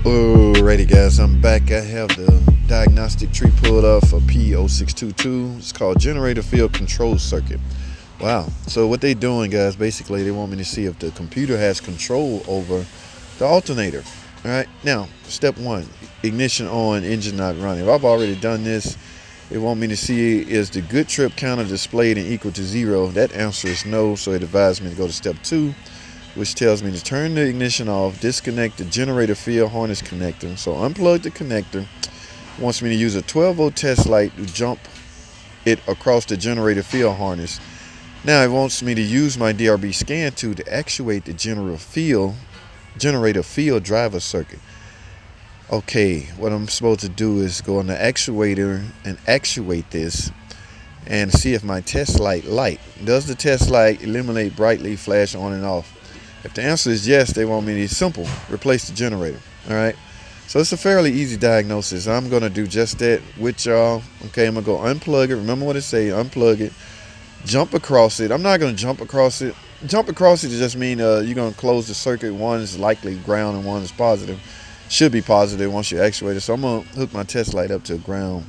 Alrighty guys, I'm back. I have the diagnostic tree pulled up for P0622. It's called generator field control circuit. Wow. So what they doing, guys, basically they want me to see if the computer has control over the alternator. Alright, now step one, ignition on, engine not running. If I've already done this, they want me to see is the good trip counter displayed and equal to 0. That answer is no, so it advised me to go to step 2, which tells me to turn the ignition off, disconnect the generator field harness connector. So unplug the connector. Wants me to use a 12-volt test light to jump it across the generator field harness. Now it wants me to use my DRB scan tool to actuate the generator field driver circuit. Okay, what I'm supposed to do is go on the actuator and actuate this and see if my test light. Does the test light illuminate brightly, flash on and off? If the answer is yes, they want me to simple replace the generator. All right, so it's a fairly easy diagnosis. I'm gonna do just that with y'all. Okay, I'm gonna go unplug it. Remember what it say, unplug it, jump across it. I'm not gonna jump across it. Jump across it just mean you're gonna close the circuit. One is likely ground and one is positive. Should be positive once you actuate it. So I'm gonna hook my test light up to ground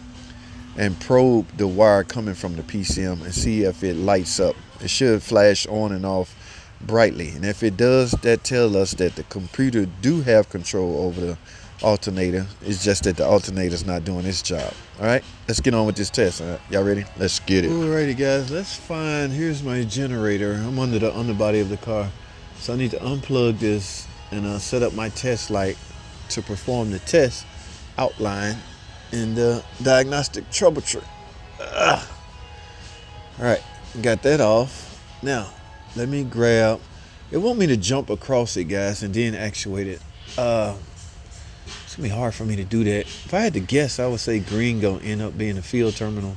and probe the wire coming from the PCM and see if it lights up. It should flash on and off brightly, and if it does, that tells us that the computer do have control over the alternator. It's just that the alternator is not doing its job. All right, let's get on with this test. All right, y'all ready? Let's get it. Alrighty guys, let's find, here's my generator. I'm under the underbody of the car, so I need to unplug this and set up my test light to perform the test outline in the diagnostic troubleshoot. All right, got that off. Now let me grab, it want me to jump across it, guys, and then actuate it. It's gonna be hard for me to do that. If I had to guess, I would say green gonna end up being the field terminal.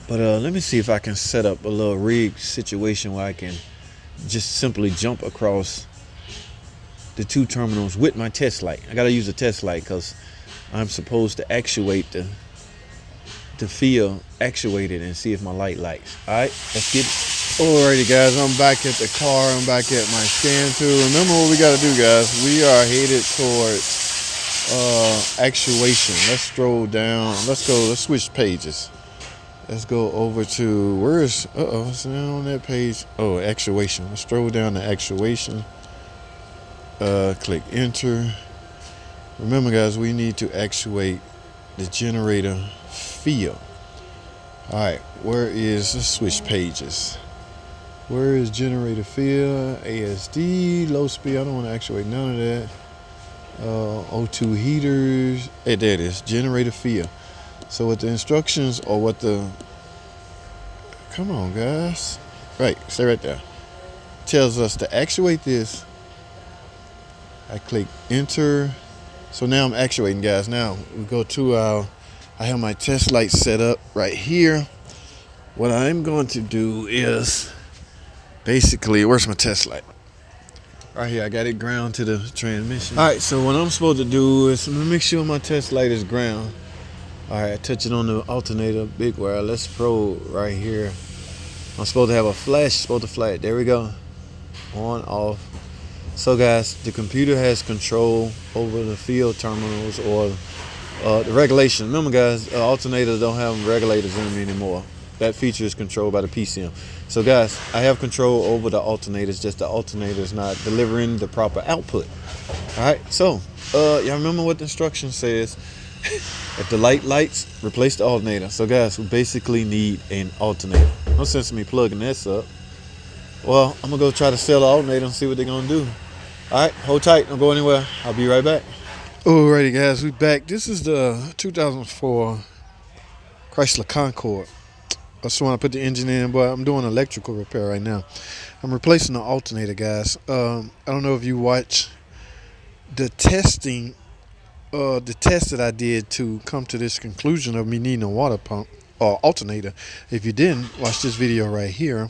But let me see if I can set up a little rigged situation where I can just simply jump across the two terminals with my test light. I gotta use a test light because I'm supposed to actuate the field, actuate it and see if my light lights. All right, let's get it. Alrighty guys, I'm back at the car. I'm back at my scan tool. Remember what we got to do, guys. We are headed towards actuation. Let's scroll down. Let's switch pages. Let's go over to, where's, what's on that page? Oh, actuation. Let's scroll down to actuation. Click enter. Remember guys, we need to actuate the generator field. Alright, let's switch pages. Where is generator field? ASD, low speed. I don't want to actuate none of that. O2 heaters. Hey, there it is. Generator field. So what the instructions or what the, come on guys. Right, stay right there. Tells us to actuate this. I click enter. So now I'm actuating, guys. Now we go to I have my test light set up right here. What I'm going to do is basically, where's my test light? Right here, I got it ground to the transmission. All right, so what I'm supposed to do is I'm gonna make sure my test light is ground. All right, I touch it on the alternator, big wire. Let's probe right here. I'm supposed to have a flash, supposed to flash. There we go. On, off. So guys, the computer has control over the field terminals or the regulation. Remember guys, alternators don't have regulators in them anymore. That feature is controlled by the PCM. So guys, I have control over the alternators, just the alternator is not delivering the proper output. All right, so y'all remember what the instruction says. If the light lights, replace the alternator. So guys, we basically need an alternator. No sense in me plugging this up. Well, I'm gonna go try to sell the alternator and see what they're gonna do. All right, hold tight, don't go anywhere. I'll be right back. Alrighty guys, we back. This is the 2004 Chrysler Concorde. I just want to put the engine in, but I'm doing electrical repair right now. I'm replacing the alternator, guys. I don't know if you watch the testing, the test that I did to come to this conclusion of me needing a water pump or alternator. If you didn't watch this video right here,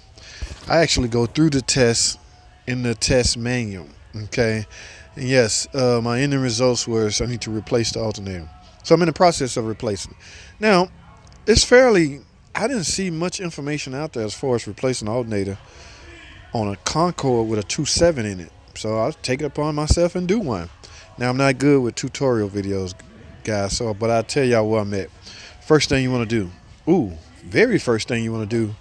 I actually go through the test in the test manual. Okay, and yes, my ending results were I need to replace the alternator. So I'm in the process of replacing it. Now, it's fairly, I didn't see much information out there as far as replacing the alternator on a Concorde with a 2.7 in it. So I'll take it upon myself and do one. Now I'm not good with tutorial videos, guys, so but I'll tell y'all where I'm at. First thing you want to do, very first thing you want to do,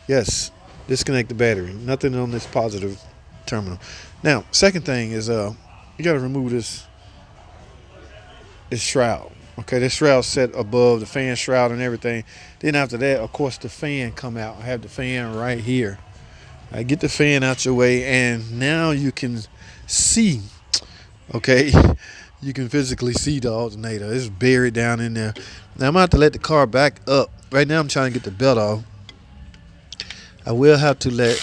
yes, disconnect the battery. Nothing on this positive terminal. Now, second thing is you got to remove this shroud. Okay, this shroud set above the fan shroud and everything. Then after that, of course, the fan come out. I have the fan right here. I get the fan out your way, and now you can see. Okay, you can physically see the alternator. It's buried down in there. Now I'm gonna have to let the car back up. Right now I'm trying to get the belt off. I will have to let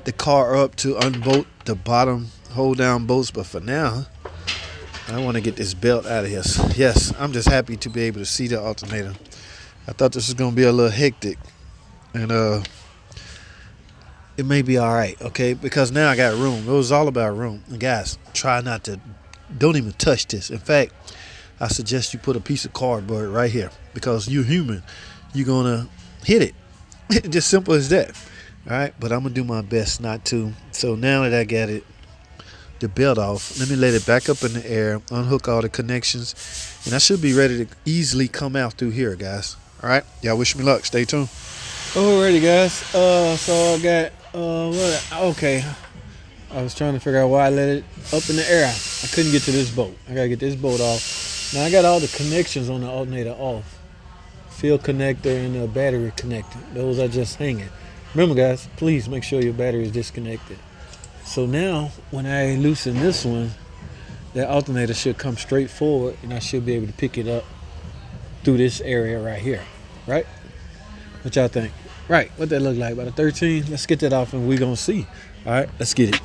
the car up to unbolt the bottom hold down bolts, but for now I want to get this belt out of here. Yes, I'm just happy to be able to see the alternator. I thought this was gonna be a little hectic, and it may be all right, okay, because now I got room. It was all about room. And guys, try not to, don't even touch this. In fact, I suggest you put a piece of cardboard right here, because you're human. You're gonna hit it. Just simple as that. All right, but I'm gonna do my best not to. So now that I got the belt off, let me let it back up in the air, unhook all the connections, and I should be ready to easily come out through here, guys. All right, y'all wish me luck. Stay tuned. Alrighty, guys. So I got okay. I was trying to figure out why I let it up in the air. I couldn't get to this bolt. I gotta get this bolt off. Now I got all the connections on the alternator off. Field connector and the battery connector. Those are just hanging. Remember, guys, please make sure your battery is disconnected. So now when I loosen this one, that alternator should come straight forward, and I should be able to pick it up through this area right here. Right? What y'all think? Right, what that look like? About a 13? Let's get that off and we're gonna see. All right, let's get it.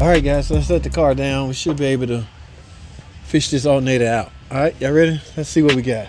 All right, guys, so let's let the car down. We should be able to fish this alternator out. All right, y'all ready? Let's see what we got.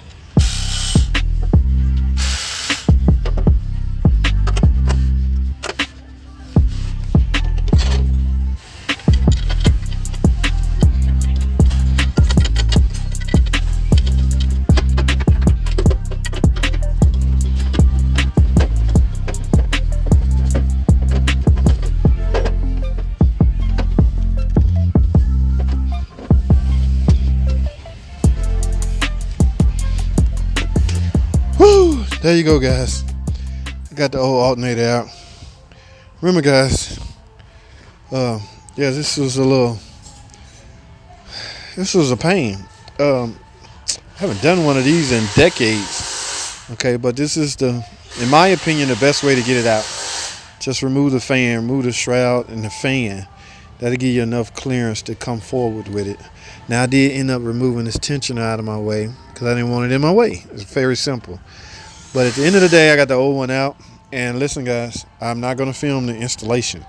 There you go, guys. I got the old alternator out. Remember, guys, yeah, this was a pain. I haven't done one of these in decades. Okay, but this is in my opinion, the best way to get it out. Just remove the fan, remove the shroud and the fan. That'll give you enough clearance to come forward with it. Now I did end up removing this tensioner out of my way because I didn't want it in my way. It's very simple. But at the end of the day, I got the old one out. And listen, guys, I'm not going to film the installation.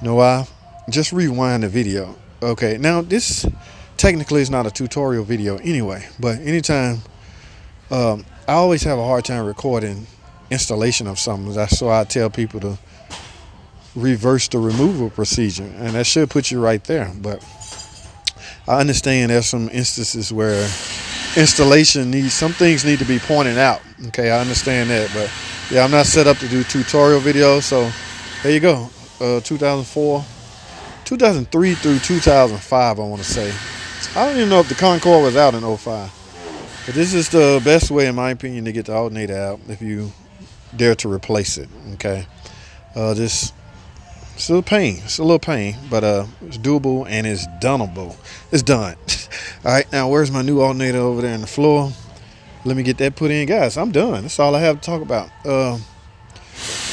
You know why? Just rewind the video. Okay, now this technically is not a tutorial video anyway. But anytime, I always have a hard time recording installation of something. That's why I tell people to reverse the removal procedure. And that should put you right there. But I understand there's some instances where installation needs, some things need to be pointed out. Okay, I understand that, but yeah, I'm not set up to do tutorial videos. So there you go. 2003 through 2005, I want to say. I don't even know if the Concorde was out in 05. But this is the best way, in my opinion, to get the alternator out if you dare to replace it. Okay, it's a little pain. It's a little pain, but it's doable and it's doneable. It's done. All right, now where's my new alternator over there on the floor? Let me get that put in, guys. I'm done. That's all I have to talk about.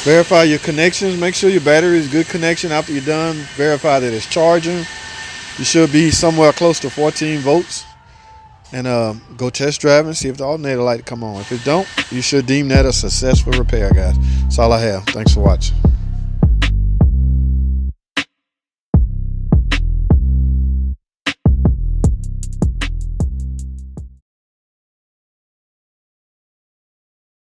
Verify your connections. Make sure your battery is good connection after you're done. Verify that it's charging. You should be somewhere close to 14 volts. And go test drive and see if the alternator light come on. If it don't, you should deem that a successful repair, guys. That's all I have. Thanks for watching.